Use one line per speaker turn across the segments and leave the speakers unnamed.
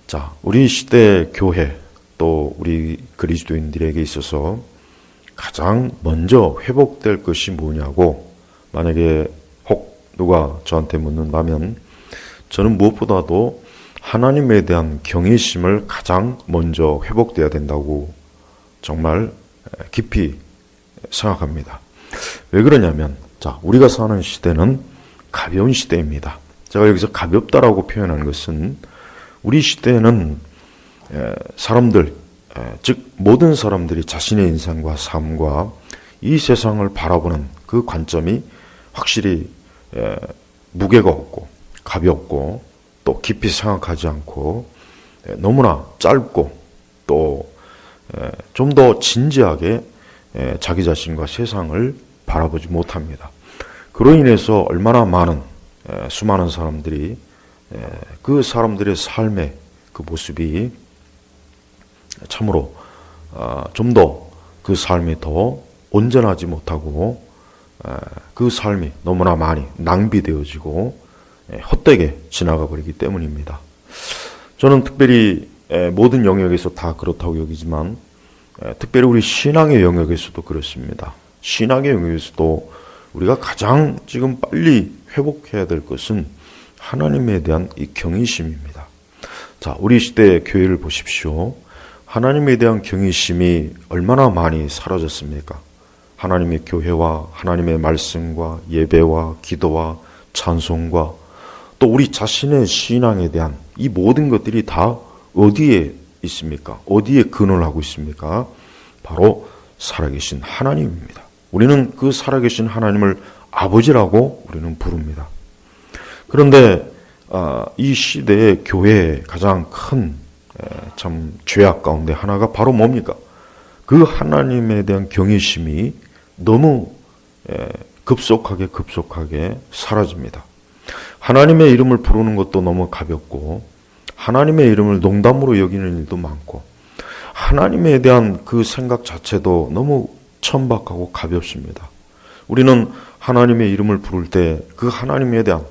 자, 우리 시대 교회 또 우리 그리스도인들에게 있어서 가장 먼저 회복될 것이 뭐냐고 만약에 혹 누가 저한테 묻는다면 저는 무엇보다도 하나님에 대한 경외심을 가장 먼저 회복돼야 된다고 정말 깊이 생각합니다. 왜 그러냐면 자, 우리가 사는 시대는 가벼운 시대입니다. 제가 여기서 가볍다라고 표현한 것은 우리 시대에는 사람들, 즉 모든 사람들이 자신의 인생과 삶과 이 세상을 바라보는 그 관점이 확실히 무게가 없고 가볍고 또 깊이 생각하지 않고 너무나 짧고 또 좀 더 진지하게 자기 자신과 세상을 바라보지 못합니다. 그로 인해서 얼마나 많은 수많은 사람들이 그 사람들의 삶의 그 모습이 참으로 좀 더 그 삶이 더 온전하지 못하고 그 삶이 너무나 많이 낭비되어지고 헛되게 지나가 버리기 때문입니다. 저는 특별히 모든 영역에서 다 그렇다고 여기지만 특별히 우리 신앙의 영역에서도 그렇습니다. 신앙의 영역에서도 우리가 가장 지금 빨리 회복해야 될 것은 하나님에 대한 이 경외심입니다. 자, 우리 시대의 교회를 보십시오. 하나님에 대한 경외심이 얼마나 많이 사라졌습니까? 하나님의 교회와 하나님의 말씀과 예배와 기도와 찬송과 또 우리 자신의 신앙에 대한 이 모든 것들이 다 어디에 있습니까? 어디에 근원하고 있습니까? 바로 살아계신 하나님입니다. 우리는 그 살아계신 하나님을 아버지라고 우리는 부릅니다. 그런데 이 시대의 교회의 가장 큰 참 죄악 가운데 하나가 바로 뭡니까? 그 하나님에 대한 경외심이 너무 급속하게 사라집니다. 하나님의 이름을 부르는 것도 너무 가볍고 하나님의 이름을 농담으로 여기는 일도 많고 하나님에 대한 그 생각 자체도 너무 천박하고 가볍습니다. 우리는 하나님의 이름을 부를 때 그 하나님에 대한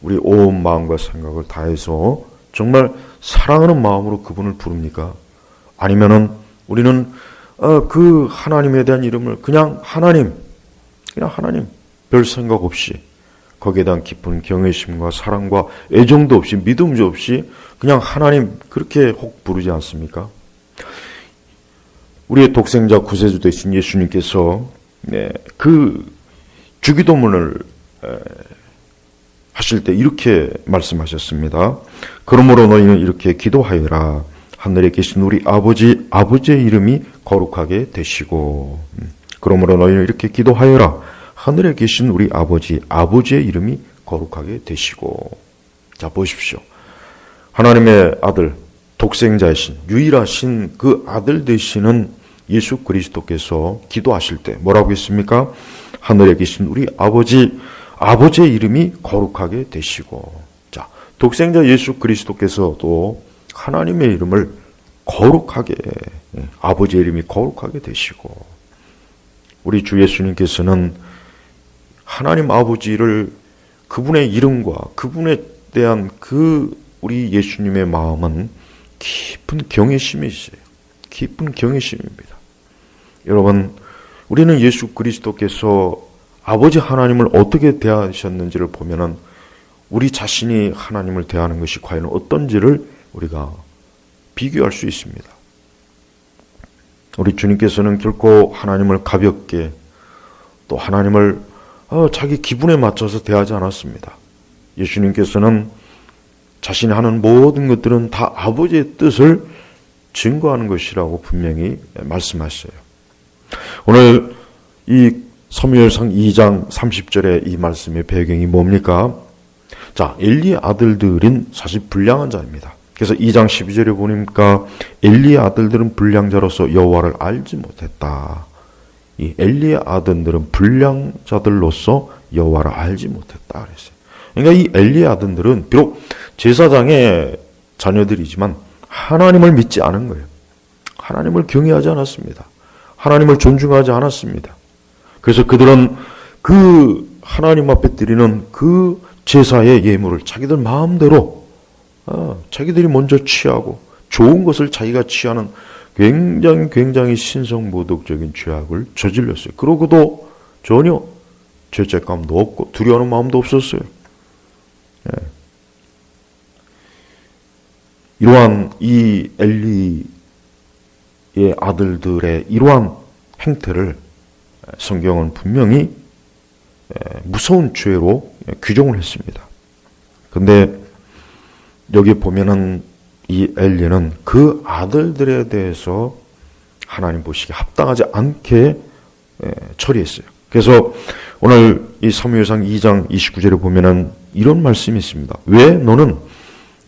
우리 온 마음과 생각을 다해서 정말 사랑하는 마음으로 그분을 부릅니까? 아니면은 우리는 그 하나님에 대한 이름을 그냥 하나님 별 생각 없이 거기에 대한 깊은 경외심과 사랑과 애정도 없이 믿음도 없이 그냥 하나님 그렇게 혹 부르지 않습니까? 우리의 독생자 구세주 되신 예수님께서 그 주기도문을 하실 때 이렇게 말씀하셨습니다. 그러므로 너희는 이렇게 기도하여라. 하늘에 계신 우리 아버지의 이름이 거룩하게 되시고 그러므로 너희는 이렇게 기도하여라. 하늘에 계신 우리 아버지의 이름이 거룩하게 되시고. 자, 보십시오. 하나님의 아들, 독생자이신 유일하신 그 아들 되시는 예수 그리스도께서 기도하실 때 뭐라고 했습니까? 하늘에 계신 우리 아버지의 이름이 거룩하게 되시고. 자, 독생자 예수 그리스도께서도 하나님의 이름을 거룩하게, 아버지의 이름이 거룩하게 되시고, 우리 주 예수님께서는 하나님 아버지를 그분의 이름과 그분에 대한 그 우리 예수님의 마음은 깊은 경외심이세요. 깊은 경외심입니다. 여러분, 우리는 예수 그리스도께서 아버지 하나님을 어떻게 대하셨는지를 보면은 우리 자신이 하나님을 대하는 것이 과연 어떤지를 우리가 비교할 수 있습니다. 우리 주님께서는 결코 하나님을 가볍게 또 하나님을 자기 기분에 맞춰서 대하지 않았습니다. 예수님께서는 자신이 하는 모든 것들은 다 아버지의 뜻을 증거하는 것이라고 분명히 말씀하셨어요. 오늘 이 사무엘상 2장 30절의 이 말씀의 배경이 뭡니까? 자, 엘리의 아들들은 사실 불량한 자입니다. 그래서 2장 12절에 보니까 엘리의 아들들은 불량자로서 여호와를 알지 못했다. 이 엘리의 아들들은 불량자들로서 여호와를 알지 못했다 그랬어요. 그러니까 이 엘리의 아들들은 비록 제사장의 자녀들이지만 하나님을 믿지 않은 거예요. 하나님을 경외하지 않았습니다. 하나님을 존중하지 않았습니다. 그래서 그들은 그 하나님 앞에 드리는 그 제사의 예물을 자기들 마음대로 자기들이 먼저 취하고 좋은 것을 자기가 취하는 굉장히 신성모독적인 죄악을 저질렀어요. 그러고도 전혀 죄책감도 없고 두려워하는 마음도 없었어요. 이러한 이 엘리의 아들들의 이러한 행태를 성경은 분명히 무서운 죄로 규정을 했습니다. 근데 여기 보면은 이 엘리는 그 아들들에 대해서 하나님 보시기에 합당하지 않게 처리했어요. 그래서 오늘 이 사무엘상 2장 29절에 보면은 이런 말씀이 있습니다. 왜 너는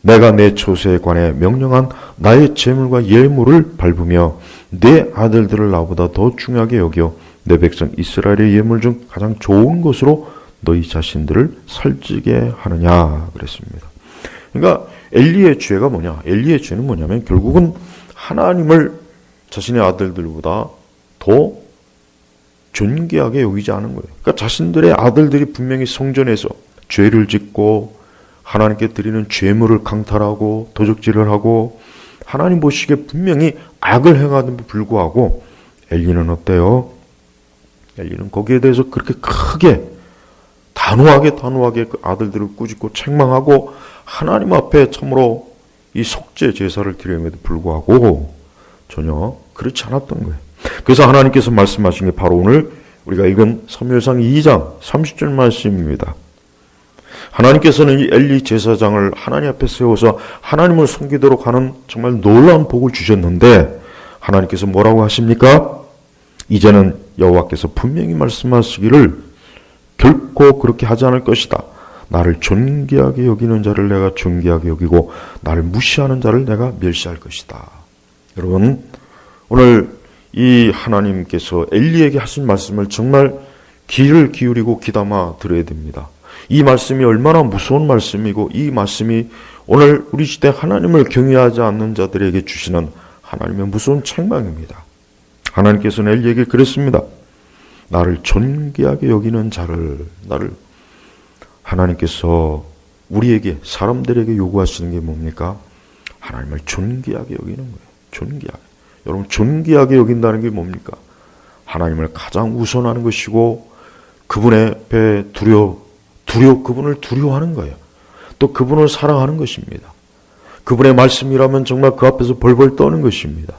내가 내 처소에 관해 명령한 나의 재물과 예물을 밟으며 내 아들들을 나보다 더 중요하게 여겨 내 백성 이스라엘의 예물 중 가장 좋은 것으로 너희 자신들을 살찌게 하느냐 그랬습니다. 그러니까 엘리의 죄가 뭐냐? 엘리의 죄는 뭐냐면 결국은 하나님을 자신의 아들들보다 더 존귀하게 여기지 않은 거예요. 그러니까 자신들의 아들들이 분명히 성전에서 죄를 짓고 하나님께 드리는 죄물을 강탈하고 도적질을 하고 하나님 보시기에 분명히 악을 행하는데 불구하고 엘리는 어때요? 엘리는 거기에 대해서 그렇게 크게 단호하게 그 아들들을 꾸짖고 책망하고 하나님 앞에 참으로 이 속죄 제사를 드림에도 불구하고 전혀 그렇지 않았던 거예요. 그래서 하나님께서 말씀하신 게 바로 오늘 우리가 읽은 사무엘상 2장 30절 말씀입니다. 하나님께서는 이 엘리 제사장을 하나님 앞에 세워서 하나님을 섬기도록 하는 정말 놀라운 복을 주셨는데 하나님께서 뭐라고 하십니까? 이제는 여호와께서 분명히 말씀하시기를 결코 그렇게 하지 않을 것이다. 나를 존귀하게 여기는 자를 내가 존귀하게 여기고 나를 무시하는 자를 내가 멸시할 것이다. 여러분, 오늘 이 하나님께서 엘리에게 하신 말씀을 정말 귀를 기울이고 귀담아 들어야 됩니다. 이 말씀이 얼마나 무서운 말씀이고 이 말씀이 오늘 우리 시대 하나님을 경외하지 않는 자들에게 주시는 하나님의 무서운 책망입니다. 하나님께서는 엘리에게 그랬습니다. 나를 존귀하게 여기는 자를, 나를 하나님께서 우리에게 사람들에게 요구하시는 게 뭡니까? 하나님을 존귀하게 여기는 거예요. 존귀하게. 여러분, 존귀하게 여긴다는 게 뭡니까? 하나님을 가장 우선하는 것이고 그분의 앞에 그분을 두려워하는 거예요. 또 그분을 사랑하는 것입니다. 그분의 말씀이라면 정말 그 앞에서 벌벌 떠는 것입니다.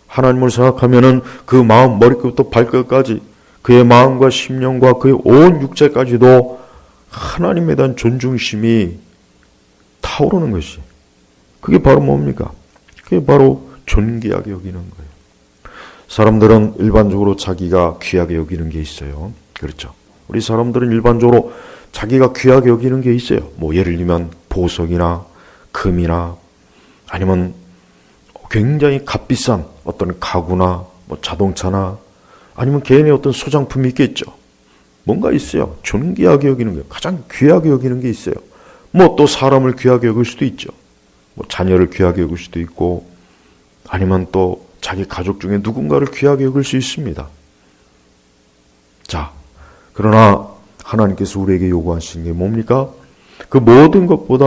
하나님을 생각하면은 그 마음, 머리끝부터 발끝까지 그의 마음과 심령과 그의 온 육체까지도 하나님에 대한 존중심이 타오르는 것이. 그게 바로 뭡니까? 그게 바로 존귀하게 여기는 거예요. 사람들은 일반적으로 자기가 귀하게 여기는 게 있어요. 그렇죠. 우리 사람들은 일반적으로 자기가 귀하게 여기는 게 있어요. 뭐 예를 들면 보석이나 금이나 아니면 굉장히 값비싼 어떤 가구나 뭐 자동차나 아니면 개인의 어떤 소장품이 있겠죠. 뭔가 있어요. 존귀하게 여기는 거예요. 가장 귀하게 여기는 게 있어요. 뭐 또 사람을 귀하게 여길 수도 있죠. 뭐 자녀를 귀하게 여길 수도 있고 아니면 또 자기 가족 중에 누군가를 귀하게 여길 수 있습니다. 자, 그러나 하나님께서 우리에게 요구하시는 게 뭡니까? 그 모든 것보다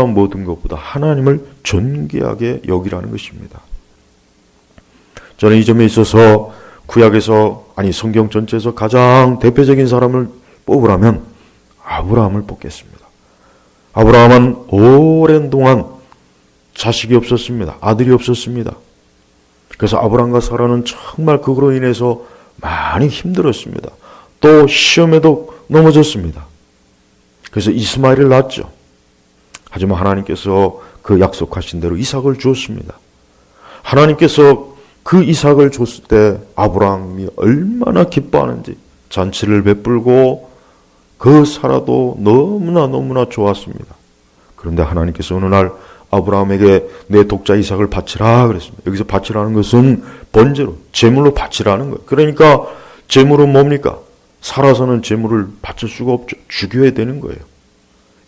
하나님을 존귀하게 여기라는 것입니다. 저는 이 점에 있어서 구약에서 성경 전체에서 가장 대표적인 사람을 뽑으라면 아브라함을 뽑겠습니다. 아브라함은 오랜 동안 자식이 없었습니다. 아들이 없었습니다. 그래서 아브라함과 사라는 정말 그거로 인해서 많이 힘들었습니다. 또 시험에도 넘어졌습니다. 그래서 이스마엘을 낳았죠. 하지만 하나님께서 그 약속하신 대로 이삭을 주었습니다. 하나님께서 그 이삭을 줬을 때 아브라함이 얼마나 기뻐하는지 잔치를 베풀고 그 사라도 너무나 좋았습니다. 그런데 하나님께서 어느 날 아브라함에게 내 독자 이삭을 바치라 그랬습니다. 여기서 바치라는 것은 번제로, 제물로 바치라는 거예요. 그러니까 제물은 뭡니까? 살아서는 제물을 바칠 수가 없죠. 죽여야 되는 거예요.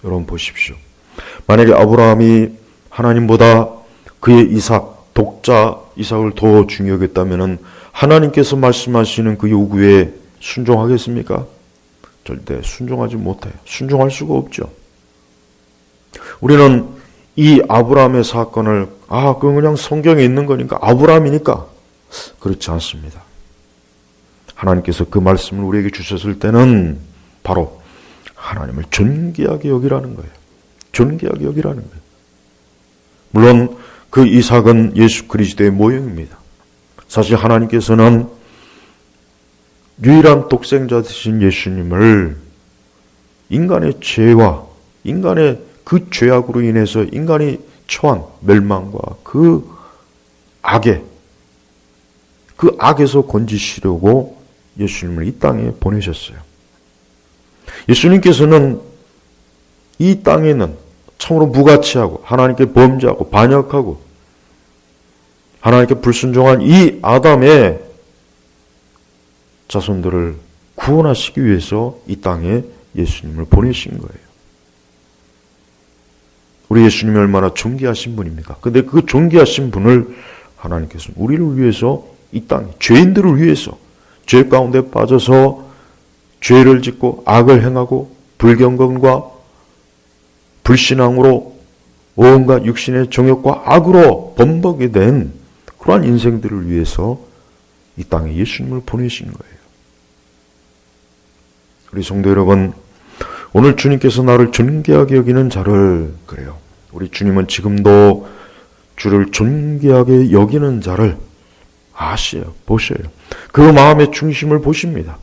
여러분 보십시오. 만약에 아브라함이 하나님보다 그의 이삭, 독자 이삭을 더 중요하겠다면 하나님께서 말씀하시는 그 요구에 순종하겠습니까? 절대 순종하지 못해요. 순종할 수가 없죠. 우리는 이 아브라함의 사건을 그건 그냥 성경에 있는 거니까 아브라함이니까 그렇지 않습니다. 하나님께서 그 말씀을 우리에게 주셨을 때는 바로 하나님을 존귀하게 여기라는 거예요. 존귀하게 여기라는 거예요. 물론 그 이삭은 예수 그리스도의 모형입니다. 사실 하나님께서는 유일한 독생자 되신 예수님을 인간의 죄와 인간의 그 죄악으로 인해서 인간이 처한 멸망과 그 악에서 건지시려고 예수님을 이 땅에 보내셨어요. 예수님께서는 이 땅에는 참으로 무가치하고 하나님께 범죄하고 반역하고 하나님께 불순종한 이 아담의 자손들을 구원하시기 위해서 이 땅에 예수님을 보내신 거예요. 우리 예수님이 얼마나 존귀하신 분입니까? 근데 그 존귀하신 분을 하나님께서 우리를 위해서 이 땅에 죄인들을 위해서 죄 가운데 빠져서 죄를 짓고 악을 행하고 불경건과 불신앙으로 온갖 육신의 정욕과 악으로 범벅이 된 그러한 인생들을 위해서 이 땅에 예수님을 보내신 거예요. 우리 성도 여러분, 오늘 주님께서 나를 존귀하게 여기는 자를 그래요. 우리 주님은 지금도 주를 존귀하게 여기는 자를 아셔요. 보셔요. 그 마음의 중심을 보십니다.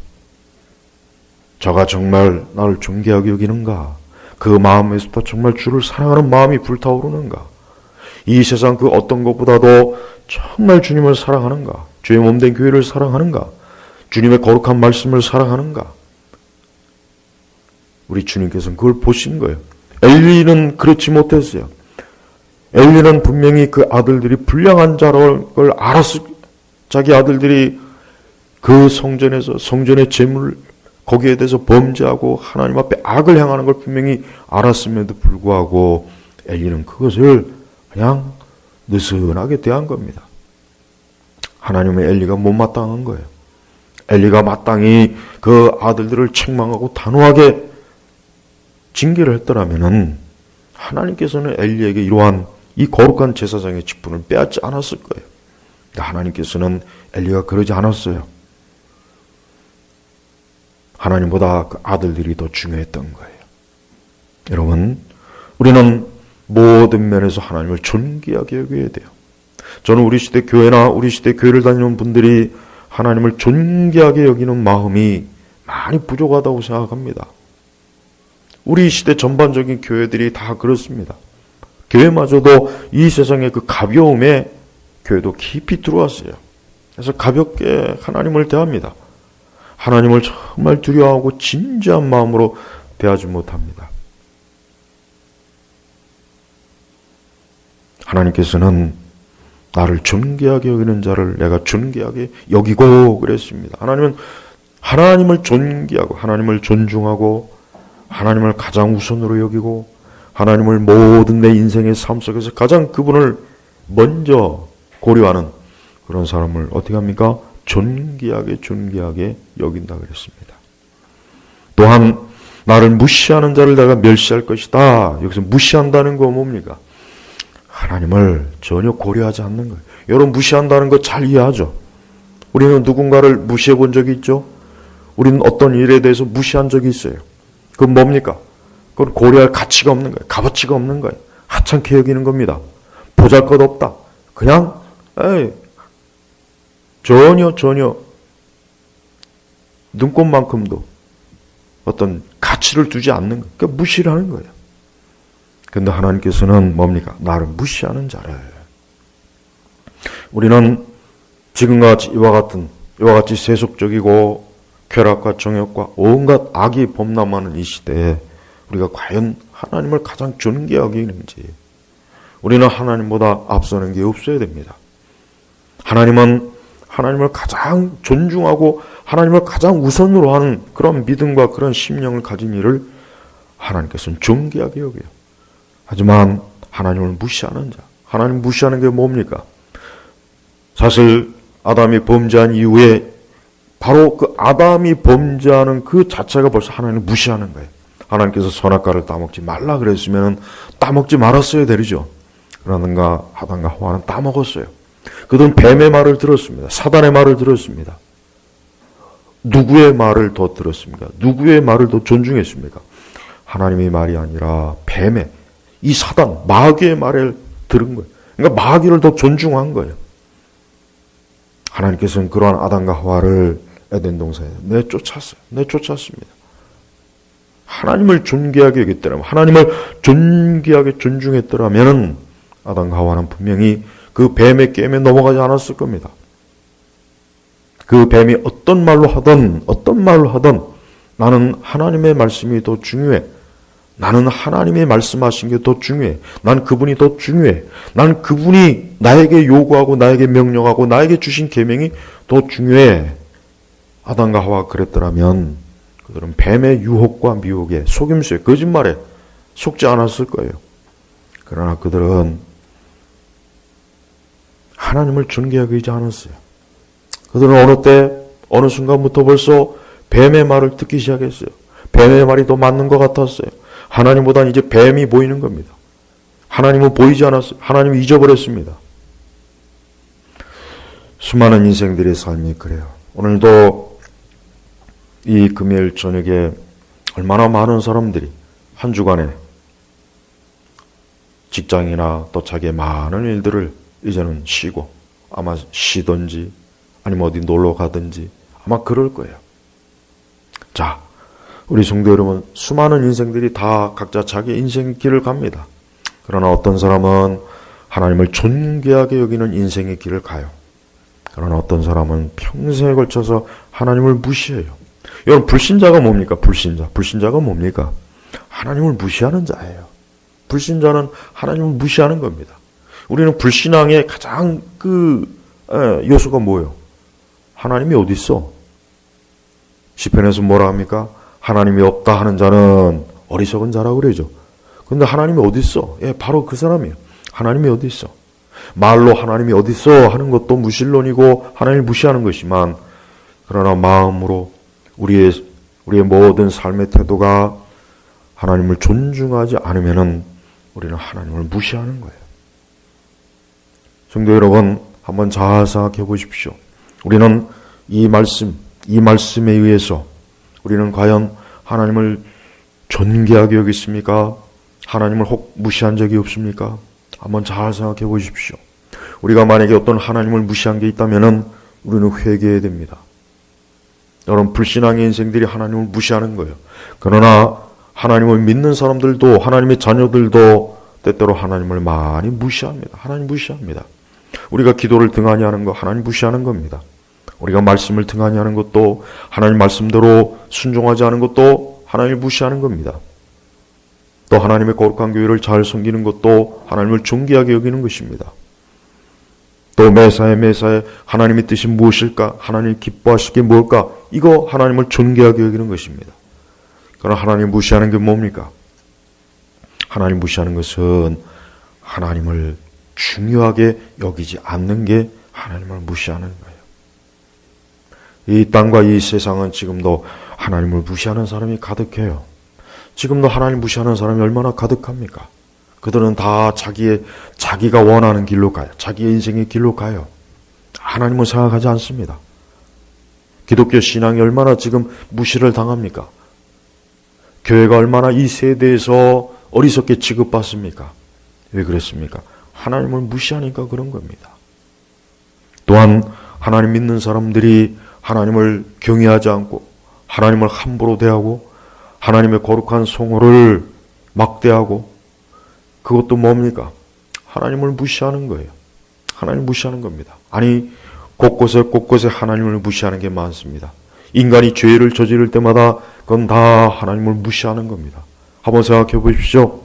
저가 정말 나를 존귀하게 여기는가? 그 마음에서부터 정말 주를 사랑하는 마음이 불타오르는가? 이 세상 그 어떤 것보다도 정말 주님을 사랑하는가? 주의 몸된 교회를 사랑하는가? 주님의 거룩한 말씀을 사랑하는가? 우리 주님께서는 그걸 보신 거예요. 엘리는 그렇지 못했어요. 엘리는 분명히 그 아들들이 불량한 자라는 걸 알았을, 자기 아들들이 그 성전의 재물 거기에 대해서 범죄하고 하나님 앞에 악을 행하는 걸 분명히 알았음에도 불구하고 엘리는 그것을 그냥 느슨하게 대한 겁니다. 하나님의 엘리가 못마땅한 거예요. 엘리가 마땅히 그 아들들을 책망하고 단호하게 징계를 했더라면은 하나님께서는 엘리에게 이러한 이 거룩한 제사장의 직분을 빼앗지 않았을 거예요. 하나님께서는 엘리가 그러지 않았어요. 하나님보다 그 아들들이 더 중요했던 거예요. 여러분, 우리는 모든 면에서 하나님을 존귀하게 여겨야 돼요. 저는 우리 시대 교회나 우리 시대 교회를 다니는 분들이 하나님을 존귀하게 여기는 마음이 많이 부족하다고 생각합니다. 우리 시대 전반적인 교회들이 다 그렇습니다. 교회마저도 이 세상의 그 가벼움에 교회도 깊이 들어왔어요. 그래서 가볍게 하나님을 대합니다. 하나님을 정말 두려워하고 진지한 마음으로 대하지 못합니다. 하나님께서는 나를 존귀하게 여기는 자를 내가 존귀하게 여기고 그랬습니다. 하나님은 하나님을 존귀하고 하나님을 존중하고 하나님을 가장 우선으로 여기고 하나님을 모든 내 인생의 삶 속에서 가장 그분을 먼저 고려하는 그런 사람을 어떻게 합니까? 존귀하게 여긴다 그랬습니다. 또한 나를 무시하는 자를 내가 멸시할 것이다. 여기서 무시한다는 거 뭡니까? 하나님을 전혀 고려하지 않는 거예요. 여러분 무시한다는 거 잘 이해하죠? 우리는 누군가를 무시해 본 적이 있죠? 우리는 어떤 일에 대해서 무시한 적이 있어요. 그건 뭡니까? 그건 고려할 가치가 없는 거예요. 값어치가 없는 거예요. 하찮게 여기는 겁니다. 보잘것없다. 그냥 전혀 눈꼽만큼도 어떤 가치를 두지 않는 거예요. 그러니까 무시를 하는 거예요. 그런데 하나님께서는 뭡니까? 나를 무시하는 자를. 우리는 지금과 이와 같이 세속적이고 쾌락과 정욕과 온갖 악이 범람하는 이 시대에 우리가 과연 하나님을 가장 존귀하게 여기는지, 우리는 하나님보다 앞서는 게 없어야 됩니다. 하나님은 하나님을 가장 존중하고 하나님을 가장 우선으로 하는 그런 믿음과 그런 심령을 가진 이를 하나님께서는 존귀하게 여겨요. 하지만 하나님을 무시하는 자, 하나님 무시하는 게 뭡니까? 사실 아담이 범죄한 이후에 바로 그 아담이 범죄하는 그 자체가 벌써 하나님을 무시하는 거예요. 하나님께서 선악과를 따먹지 말라 그랬으면 따먹지 말았어야 되죠. 그러는가 아담과 하와는 따먹었어요. 그들은 뱀의 말을 들었습니다. 사단의 말을 들었습니다. 누구의 말을 더 들었습니까? 누구의 말을 더 존중했습니까? 하나님의 말이 아니라 뱀의, 이 사단, 마귀의 말을 들은 거예요. 그러니까 마귀를 더 존중한 거예요. 하나님께서는 그러한 아담과 하와를 에덴 동산에 내쫓았어요. 내쫓았습니다. 하나님을 존귀하게 여겼더라면, 하나님을 존귀하게 존중했더라면 아담과 하와는 분명히 그 뱀의 게임에 넘어가지 않았을 겁니다. 그 뱀이 어떤 말로 하든 나는 하나님의 말씀이 더 중요해. 나는 하나님의 말씀하신 게 더 중요해. 난 그분이 더 중요해. 난 그분이 나에게 요구하고 나에게 명령하고 나에게 주신 계명이 더 중요해. 아담과 하와가 그랬더라면 그들은 뱀의 유혹과 미혹에, 속임수에, 거짓말에 속지 않았을 거예요. 그러나 그들은 하나님을 존귀하게 여기지 않았어요. 그들은 어느 때, 어느 순간부터 벌써 뱀의 말을 듣기 시작했어요. 뱀의 말이 더 맞는 것 같았어요. 하나님보다는 이제 뱀이 보이는 겁니다. 하나님은 보이지 않았어요. 하나님을 잊어버렸습니다. 수많은 인생들의 삶이 그래요. 오늘도 이 금요일 저녁에 얼마나 많은 사람들이 한 주간에 직장이나 또 자기의 많은 일들을 이제는 쉬고 아마 쉬든지 아니면 어디 놀러 가든지 아마 그럴 거예요. 자, 우리 성도 여러분, 수많은 인생들이 다 각자 자기 인생의 길을 갑니다. 그러나 어떤 사람은 하나님을 존귀하게 여기는 인생의 길을 가요. 그러나 어떤 사람은 평생에 걸쳐서 하나님을 무시해요. 여러분, 불신자가 뭡니까? 불신자가 뭡니까? 하나님을 무시하는 자예요. 불신자는 하나님을 무시하는 겁니다. 우리는 불신앙의 가장 요소가 뭐예요? 하나님이 어디 있어? 시편에서 뭐라 합니까? 하나님이 없다 하는 자는 어리석은 자라고 그러죠. 근데 하나님이 어디 있어? 예, 바로 그 사람이에요. 하나님이 어디 있어? 말로 하나님이 어디 있어 하는 것도 무신론이고 하나님을 무시하는 것이지만, 그러나 마음으로 우리의 모든 삶의 태도가 하나님을 존중하지 않으면은 우리는 하나님을 무시하는 거예요. 성도 여러분, 한번 잘 생각해 보십시오. 우리는 이 말씀에 의해서 우리는 과연 하나님을 존귀하게 여겼습니까? 하나님을 혹 무시한 적이 없습니까? 한번 잘 생각해 보십시오. 우리가 만약에 어떤 하나님을 무시한 게 있다면은 우리는 회개해야 됩니다. 여러분, 불신앙의 인생들이 하나님을 무시하는 거예요. 그러나 하나님을 믿는 사람들도, 하나님의 자녀들도 때때로 하나님을 많이 무시합니다. 하나님 무시합니다. 우리가 기도를 등한히 하는 거 하나님 무시하는 겁니다. 우리가 말씀을 등한히 하는 것도, 하나님 말씀대로 순종하지 않은 것도 하나님을 무시하는 겁니다. 또 하나님의 거룩한 교회를 잘 섬기는 것도 하나님을 존귀하게 여기는 것입니다. 또 매사에 하나님의 뜻이 무엇일까? 하나님이 기뻐하실 게 뭘까? 이거 하나님을 존귀하게 여기는 것입니다. 그러나 하나님 무시하는 게 뭡니까? 하나님 무시하는 것은 하나님을 중요하게 여기지 않는 게 하나님을 무시하는 거예요. 이 땅과 이 세상은 지금도 하나님을 무시하는 사람이 가득해요. 지금도 하나님 무시하는 사람이 얼마나 가득합니까? 그들은 다 자기가 원하는 길로 가요. 자기의 인생의 길로 가요. 하나님을 생각하지 않습니다. 기독교 신앙이 얼마나 지금 무시를 당합니까? 교회가 얼마나 이 세대에서 어리석게 취급받습니까? 왜 그랬습니까? 하나님을 무시하니까 그런 겁니다. 또한 하나님 믿는 사람들이 하나님을 경외하지 않고 하나님을 함부로 대하고 하나님의 거룩한 성호를 막대하고, 그것도 뭡니까? 하나님을 무시하는 거예요. 하나님을 무시하는 겁니다. 아니, 곳곳에 하나님을 무시하는 게 많습니다. 인간이 죄를 저지를 때마다 그건 다 하나님을 무시하는 겁니다. 한번 생각해 보십시오.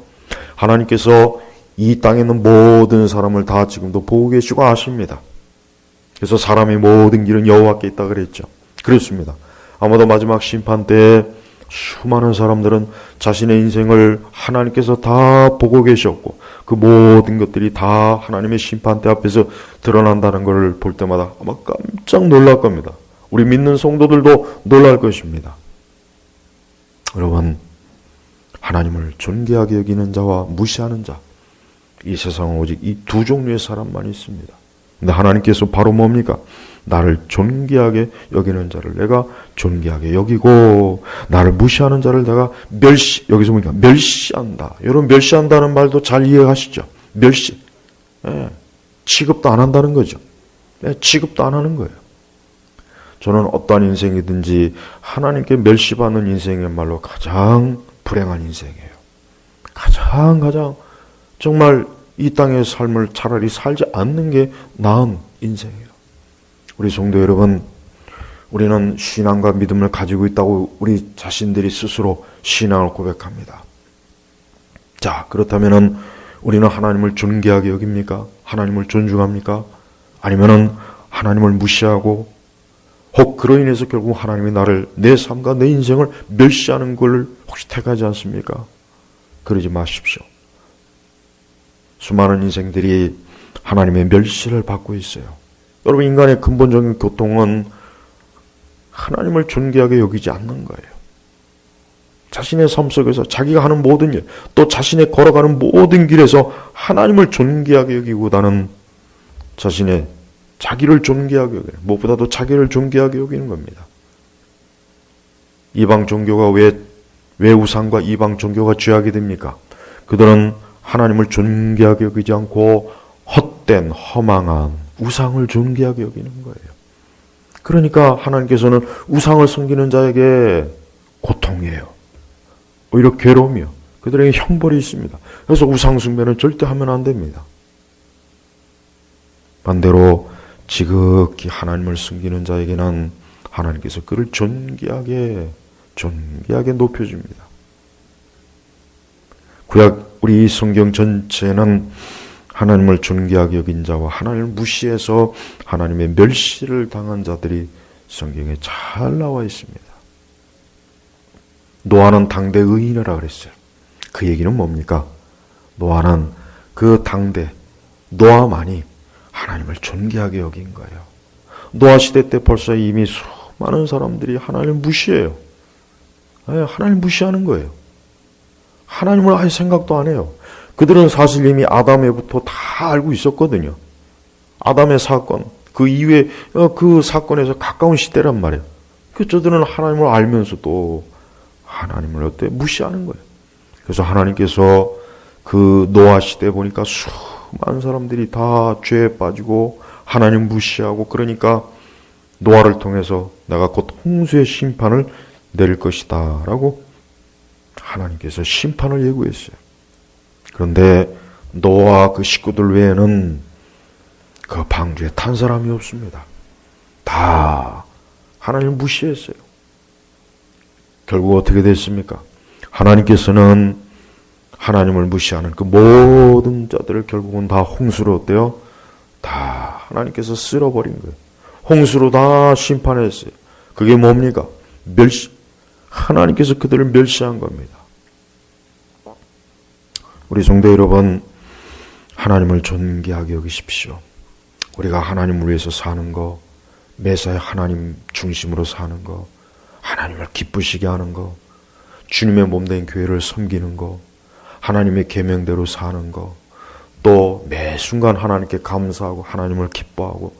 하나님께서 이 땅에 있는 모든 사람을 다 지금도 보고 계시고 아십니다. 그래서 사람의 모든 길은 여호와께 있다 그랬죠. 그렇습니다. 아마도 마지막 심판 때에 수많은 사람들은 자신의 인생을 하나님께서 다 보고 계셨고 그 모든 것들이 다 하나님의 심판대 앞에서 드러난다는 것을 볼 때마다 아마 깜짝 놀랄 겁니다. 우리 믿는 성도들도 놀랄 것입니다. 여러분, 하나님을 존귀하게 여기는 자와 무시하는 자. 이 세상은 오직 이 두 종류의 사람만 있습니다. 근데 하나님께서 바로 뭡니까? 나를 존귀하게 여기는 자를 내가 존귀하게 여기고, 나를 무시하는 자를 내가 여기서 보니까 멸시한다. 여러분, 멸시한다는 말도 잘 이해하시죠? 멸시. 예, 취급도 안 한다는 거죠. 예, 취급도 안 하는 거예요. 저는 어떠한 인생이든지 하나님께 멸시받는 인생이야말로 가장 불행한 인생이에요. 가장 정말 이 땅의 삶을 차라리 살지 않는 게 나은 인생이에요. 우리 성도 여러분, 우리는 신앙과 믿음을 가지고 있다고 우리 자신들이 스스로 신앙을 고백합니다. 자, 그렇다면은 우리는 하나님을 존귀하게 여깁니까? 하나님을 존중합니까? 아니면은 하나님을 무시하고, 혹 그로 인해서 결국 하나님이 나를, 내 삶과 내 인생을 멸시하는 걸 혹시 택하지 않습니까? 그러지 마십시오. 수많은 인생들이 하나님의 멸시를 받고 있어요. 여러분, 인간의 근본적인 고통은 하나님을 존귀하게 여기지 않는 거예요. 자신의 삶 속에서 자기가 하는 모든 일, 또 자신의 걸어가는 모든 길에서 하나님을 존귀하게 여기고다는 자기를 존귀하게 여기는, 무엇보다도 자기를 존귀하게 여기는 겁니다. 이방 종교가 왜 우상과 이방 종교가 죄악이 됩니까? 그들은 하나님을 존귀하게 여기지 않고 헛된 허망한 우상을 존귀하게 여기는 거예요. 그러니까 하나님께서는 우상을 섬기는 자에게 고통이에요. 오히려 괴로움이요. 그들에게 형벌이 있습니다. 그래서 우상 숭배는 절대 하면 안 됩니다. 반대로 지극히 하나님을 섬기는 자에게는 하나님께서 그를 존귀하게 높여줍니다. 구약 우리 성경 전체는 하나님을 존귀하게 여긴 자와 하나님을 무시해서 하나님의 멸시를 당한 자들이 성경에 잘 나와 있습니다. 노아는 당대 의인이라 그랬어요. 그 얘기는 뭡니까? 노아는 그 당대 노아만이 하나님을 존귀하게 여긴 거예요. 노아 시대 때 벌써 이미 수많은 사람들이 하나님을 무시해요. 하나님을 무시하는 거예요. 하나님을 아예 생각도 안 해요. 그들은 사실 이미 아담에부터 다 알고 있었거든요. 아담의 사건, 그 이후에 그 사건에서 가까운 시대란 말이에요. 저들은 하나님을 알면서도 하나님을 무시하는 거예요. 그래서 하나님께서 그 노아 시대에 보니까 수많은 사람들이 다 죄에 빠지고 하나님 무시하고, 그러니까 노아를 통해서 내가 곧 홍수의 심판을 내릴 것이다 라고 하나님께서 심판을 예고했어요. 그런데 노아와 그 식구들 외에는 그 방주에 탄 사람이 없습니다. 다 하나님을 무시했어요. 결국 어떻게 됐습니까? 하나님께서는 하나님을 무시하는 그 모든 자들을 결국은 다 홍수로 어때요? 다 하나님께서 쓸어버린 거예요. 홍수로 다 심판했어요. 그게 뭡니까? 하나님께서 그들을 멸시한 겁니다. 우리 성도 여러분, 하나님을 존귀하게 여기십시오. 우리가 하나님을 위해서 사는 거, 매사에 하나님 중심으로 사는 거, 하나님을 기쁘시게 하는 거, 주님의 몸된 교회를 섬기는 거, 하나님의 계명대로 사는 거, 또 매 순간 하나님께 감사하고 하나님을 기뻐하고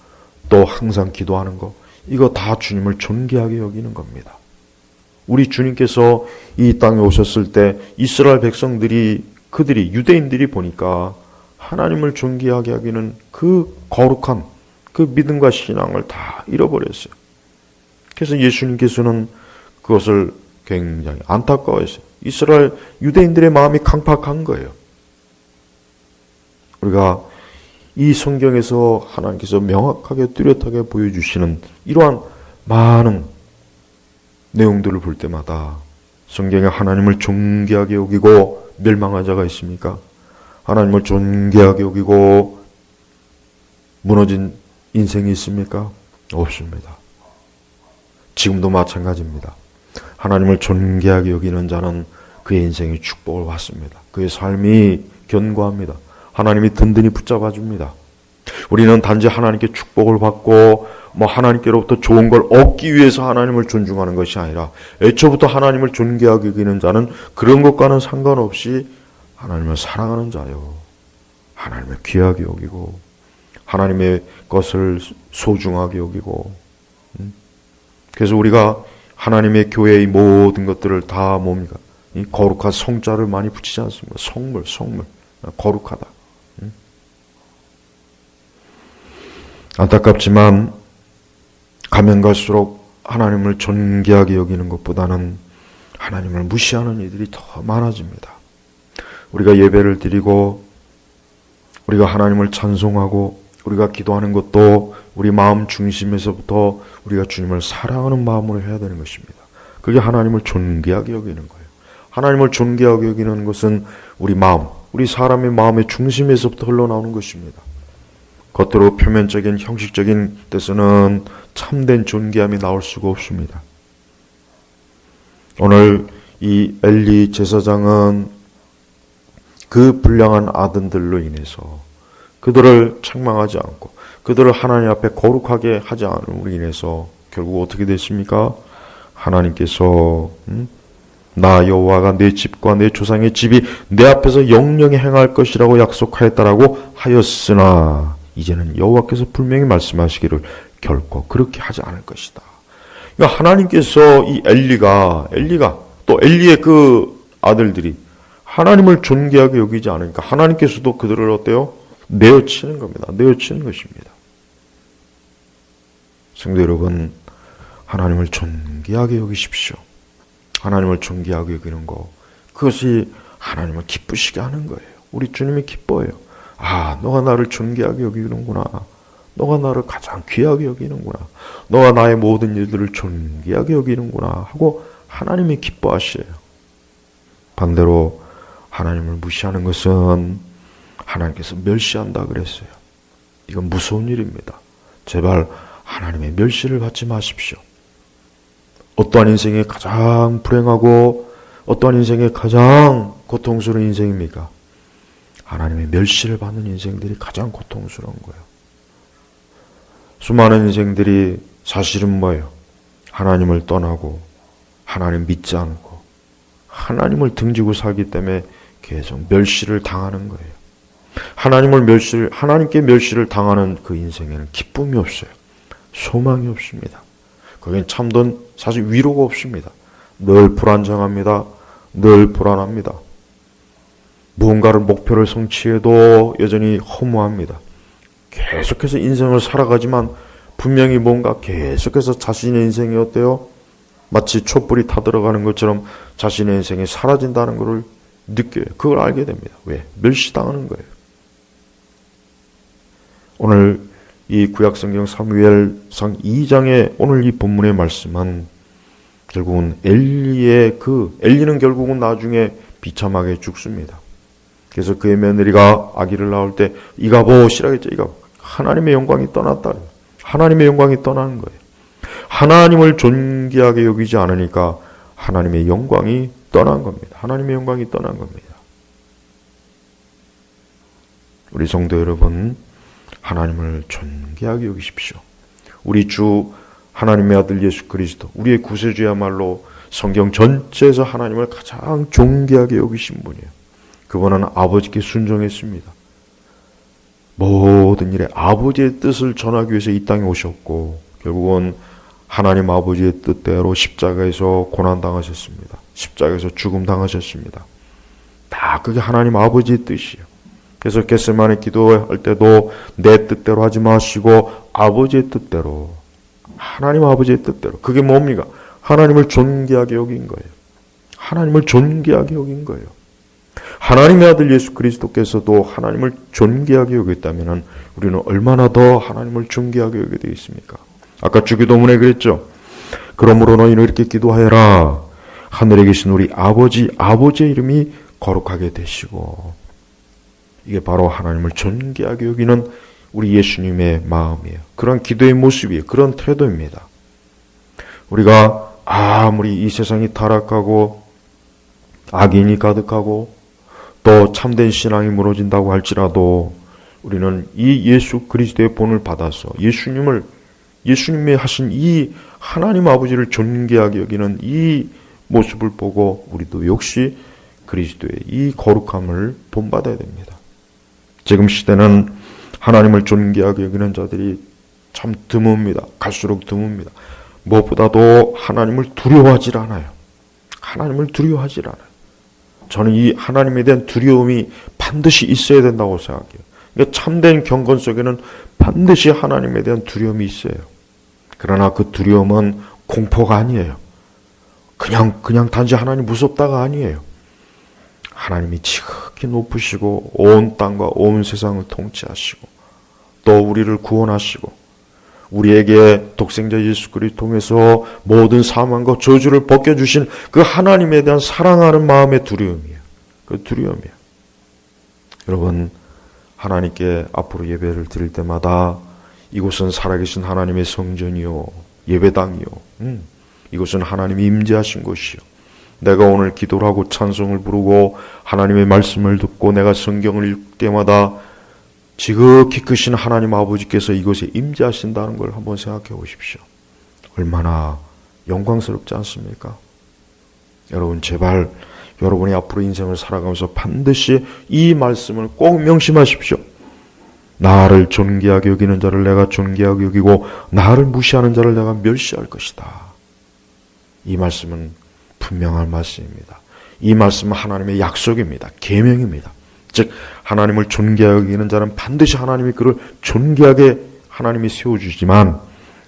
또 항상 기도하는 거, 이거 다 주님을 존귀하게 여기는 겁니다. 우리 주님께서 이 땅에 오셨을 때 이스라엘 백성들이, 그들이, 유대인들이 보니까 하나님을 존귀하게 여기는 그 거룩한 그 믿음과 신앙을 다 잃어버렸어요. 그래서 예수님께서는 그것을 굉장히 안타까워했어요. 이스라엘 유대인들의 마음이 강팍한 거예요. 우리가 이 성경에서 하나님께서 명확하게 뚜렷하게 보여주시는 이러한 많은 내용들을 볼 때마다 성경에 하나님을 존귀하게 여기고 멸망한 자가 있습니까? 하나님을 존귀하게 여기고 무너진 인생이 있습니까? 없습니다. 지금도 마찬가지입니다. 하나님을 존귀하게 여기는 자는 그의 인생에 축복을 받습니다. 그의 삶이 견고합니다. 하나님이 든든히 붙잡아 줍니다. 우리는 단지 하나님께 축복을 받고 뭐 하나님께로부터 좋은 걸 얻기 위해서 하나님을 존중하는 것이 아니라 애초부터 하나님을 존귀하게 여기는 자는 그런 것과는 상관없이 하나님을 사랑하는 자요. 하나님을 귀하게 여기고 하나님의 것을 소중하게 여기고 그래서 우리가 하나님의 교회의 모든 것들을 다 뭡니까? 이 거룩한 성자를 많이 붙이지 않습니까? 성물 거룩하다. 안타깝지만 가면 갈수록 하나님을 존귀하게 여기는 것보다는 하나님을 무시하는 이들이 더 많아집니다. 우리가 예배를 드리고 우리가 하나님을 찬송하고 우리가 기도하는 것도 우리 마음 중심에서부터 우리가 주님을 사랑하는 마음으로 해야 되는 것입니다. 그게 하나님을 존귀하게 여기는 거예요. 하나님을 존귀하게 여기는 것은 우리 마음, 우리 사람의 마음의 중심에서부터 흘러나오는 것입니다. 겉으로 표면적인 형식적인 데서는 참된 존귀함이 나올 수가 없습니다. 오늘 이 엘리 제사장은 그 불량한 아들들로 인해서 그들을 책망하지 않고 그들을 하나님 앞에 거룩하게 하지 않음으로 인해서 결국 어떻게 됐습니까? 하나님께서 나 여호와가 내 집과 내 조상의 집이 내 앞에서 영영히 행할 것이라고 약속하였다라고 하였으나 이제는 여호와께서 분명히 말씀하시기를 결코 그렇게 하지 않을 것이다. 그러니까 하나님께서 이 엘리가 또 엘리의 그 아들들이 하나님을 존귀하게 여기지 않으니까 하나님께서도 그들을 어때요? 내어치는 겁니다. 내어치는 것입니다. 성도 여러분, 하나님을 존귀하게 여기십시오. 하나님을 존귀하게 여기는 거, 그것이 하나님을 기쁘시게 하는 거예요. 우리 주님이 기뻐해요. 아, 너가 나를 존귀하게 여기는구나. 너가 나를 가장 귀하게 여기는구나. 너가 나의 모든 일들을 존귀하게 여기는구나 하고 하나님이 기뻐하셔요. 반대로 하나님을 무시하는 것은 하나님께서 멸시한다 그랬어요. 이건 무서운 일입니다. 제발 하나님의 멸시를 받지 마십시오. 어떠한 인생이 가장 불행하고 어떠한 인생이 가장 고통스러운 인생입니까? 하나님의 멸시를 받는 인생들이 가장 고통스러운 거예요. 수많은 인생들이 사실은 뭐예요? 하나님을 떠나고 하나님 믿지 않고 하나님을 등지고 살기 때문에 계속 멸시를 당하는 거예요. 하나님께 멸시를 당하는 그 인생에는 기쁨이 없어요. 소망이 없습니다. 거기엔 참된 사실 위로가 없습니다. 늘 불안정합니다. 늘 불안합니다. 무언가를 목표를 성취해도 여전히 허무합니다. 계속해서 인생을 살아가지만 분명히 뭔가 계속해서 자신의 인생이 어때요? 마치 촛불이 타들어가는 것처럼 자신의 인생이 사라진다는 것을 느껴요. 그걸 알게 됩니다. 왜? 멸시당하는 거예요. 오늘 이 구약성경 사무엘상 2장에 오늘 이 본문의 말씀은 결국은 엘리는 결국은 나중에 비참하게 죽습니다. 그래서 그의 며느리가 아기를 낳을 때 이가봇이라 했죠. 이가봇. 하나님의 영광이 떠났다. 하나님의 영광이 떠나는 거예요. 하나님을 존귀하게 여기지 않으니까 하나님의 영광이 떠난 겁니다. 하나님의 영광이 떠난 겁니다. 우리 성도 여러분, 하나님을 존귀하게 여기십시오. 우리 주 하나님의 아들 예수 그리스도, 우리의 구세주야말로 성경 전체에서 하나님을 가장 존귀하게 여기신 분이에요. 그분은 아버지께 순종했습니다. 모든 일에 아버지의 뜻을 전하기 위해서 이 땅에 오셨고 결국은 하나님 아버지의 뜻대로 십자가에서 고난당하셨습니다. 십자가에서 죽음당하셨습니다. 다 그게 하나님 아버지의 뜻이에요. 그래서 겟세마네 기도할 때도 내 뜻대로 하지 마시고 아버지의 뜻대로, 하나님 아버지의 뜻대로. 그게 뭡니까? 하나님을 존귀하게 여긴 거예요. 하나님을 존귀하게 여긴 거예요. 하나님의 아들 예수 그리스도께서도 하나님을 존귀하게 여겼다면 우리는 얼마나 더 하나님을 존귀하게 여기게 되겠습니까? 아까 주기도문에 그랬죠. 그러므로 너희는 이렇게 기도하여라. 하늘에 계신 우리 아버지의 이름이 거룩하게 되시고. 이게 바로 하나님을 존귀하게 여기는 우리 예수님의 마음이에요. 그런 기도의 모습이에요. 그런 태도입니다. 우리가 아무리 이 세상이 타락하고 악인이 가득하고 또 참된 신앙이 무너진다고 할지라도 우리는 이 예수 그리스도의 본을 받아서 예수님을 예수님이 하신 이 하나님 아버지를 존귀하게 여기는 이 모습을 보고 우리도 역시 그리스도의 이 거룩함을 본받아야 됩니다. 지금 시대는 하나님을 존귀하게 여기는 자들이 참 드뭅니다. 갈수록 드뭅니다. 무엇보다도 하나님을 두려워하지 않아요. 하나님을 두려워하지 않아요. 저는 이 하나님에 대한 두려움이 반드시 있어야 된다고 생각해요. 그러니까 참된 경건 속에는 반드시 하나님에 대한 두려움이 있어요. 그러나 그 두려움은 공포가 아니에요. 그냥 단지 하나님 무섭다가 아니에요. 하나님이 지극히 높으시고 온 땅과 온 세상을 통치하시고 또 우리를 구원하시고 우리에게 독생자 예수 그리스도 통해서 모든 사망과 저주를 벗겨주신 그 하나님에 대한 사랑하는 마음의 두려움이에요. 그 두려움이에요. 여러분, 하나님께 앞으로 예배를 드릴 때마다 이곳은 살아계신 하나님의 성전이요 예배당이요 이곳은 하나님이 임재하신 곳이요 내가 오늘 기도를 하고 찬송을 부르고 하나님의 말씀을 듣고 내가 성경을 읽을 때마다 지극히 크신 하나님 아버지께서 이곳에 임재하신다는 걸 한번 생각해 보십시오. 얼마나 영광스럽지 않습니까? 여러분, 제발 여러분이 앞으로 인생을 살아가면서 반드시 이 말씀을 꼭 명심하십시오. 나를 존귀하게 여기는 자를 내가 존귀하게 여기고 나를 무시하는 자를 내가 멸시할 것이다. 이 말씀은 분명한 말씀입니다. 이 말씀은 하나님의 약속입니다. 계명입니다. 즉 하나님을 존귀하게 여기는 자는 반드시 하나님이 그를 존귀하게 하나님이 세워주지만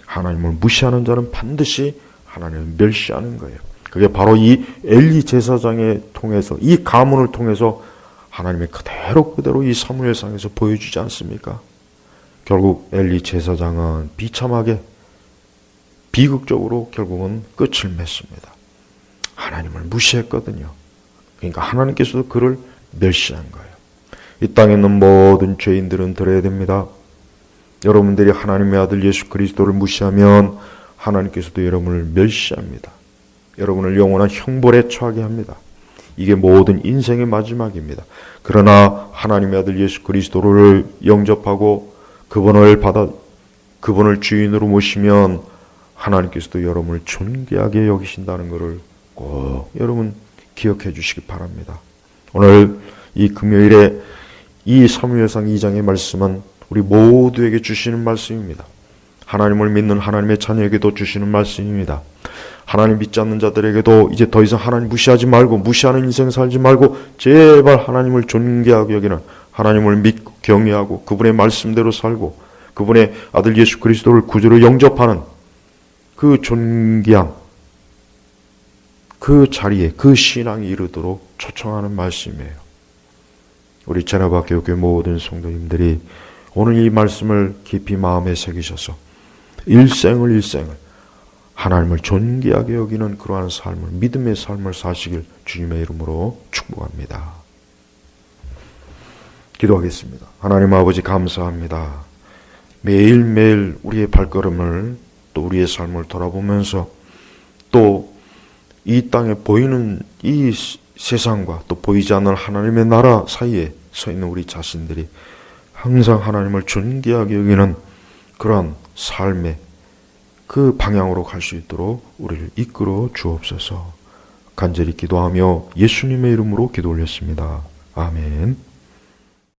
하나님을 무시하는 자는 반드시 하나님을 멸시하는 거예요. 그게 바로 이 엘리 제사장에 통해서 이 가문을 통해서 하나님이 그대로 이 사무엘상에서 보여주지 않습니까? 결국 엘리 제사장은 비참하게 비극적으로 결국은 끝을 맺습니다. 하나님을 무시했거든요. 그러니까 하나님께서도 그를 멸시한 거예요. 이 땅에 있는 모든 죄인들은 들어야 됩니다. 여러분들이 하나님의 아들 예수 그리스도를 무시하면 하나님께서도 여러분을 멸시합니다. 여러분을 영원한 형벌에 처하게 합니다. 이게 모든 인생의 마지막입니다. 그러나 하나님의 아들 예수 그리스도를 영접하고 그분을 주인으로 모시면 하나님께서도 여러분을 존귀하게 여기신다는 것을 꼭 여러분 기억해 주시기 바랍니다. 오늘 이 금요일에 이 사무엘상 2장의 말씀은 우리 모두에게 주시는 말씀입니다. 하나님을 믿는 하나님의 자녀에게도 주시는 말씀입니다. 하나님 믿지 않는 자들에게도 이제 더 이상 하나님 무시하지 말고 무시하는 인생 살지 말고 제발 하나님을 존귀하게 여기는 하나님을 믿고 경외하고 그분의 말씀대로 살고 그분의 아들 예수 그리스도를 구주로 영접하는 그 존귀한 그 자리에 그 신앙이 이르도록 초청하는 말씀이에요. 우리 제나바교회 모든 성도님들이 오늘 이 말씀을 깊이 마음에 새기셔서 일생을 하나님을 존귀하게 여기는 그러한 삶을 믿음의 삶을 사시길 주님의 이름으로 축복합니다. 기도하겠습니다. 하나님 아버지 감사합니다. 매일매일 우리의 발걸음을 또 우리의 삶을 돌아보면서 또 이 땅에 보이는 이 세상과 또 보이지 않는 하나님의 나라 사이에 서 있는 우리 자신들이 항상 하나님을 존귀하게 여기는 그러한 삶의 그 방향으로 갈 수 있도록 우리를 이끌어 주옵소서. 간절히 기도하며 예수님의 이름으로 기도 올렸습니다. 아멘.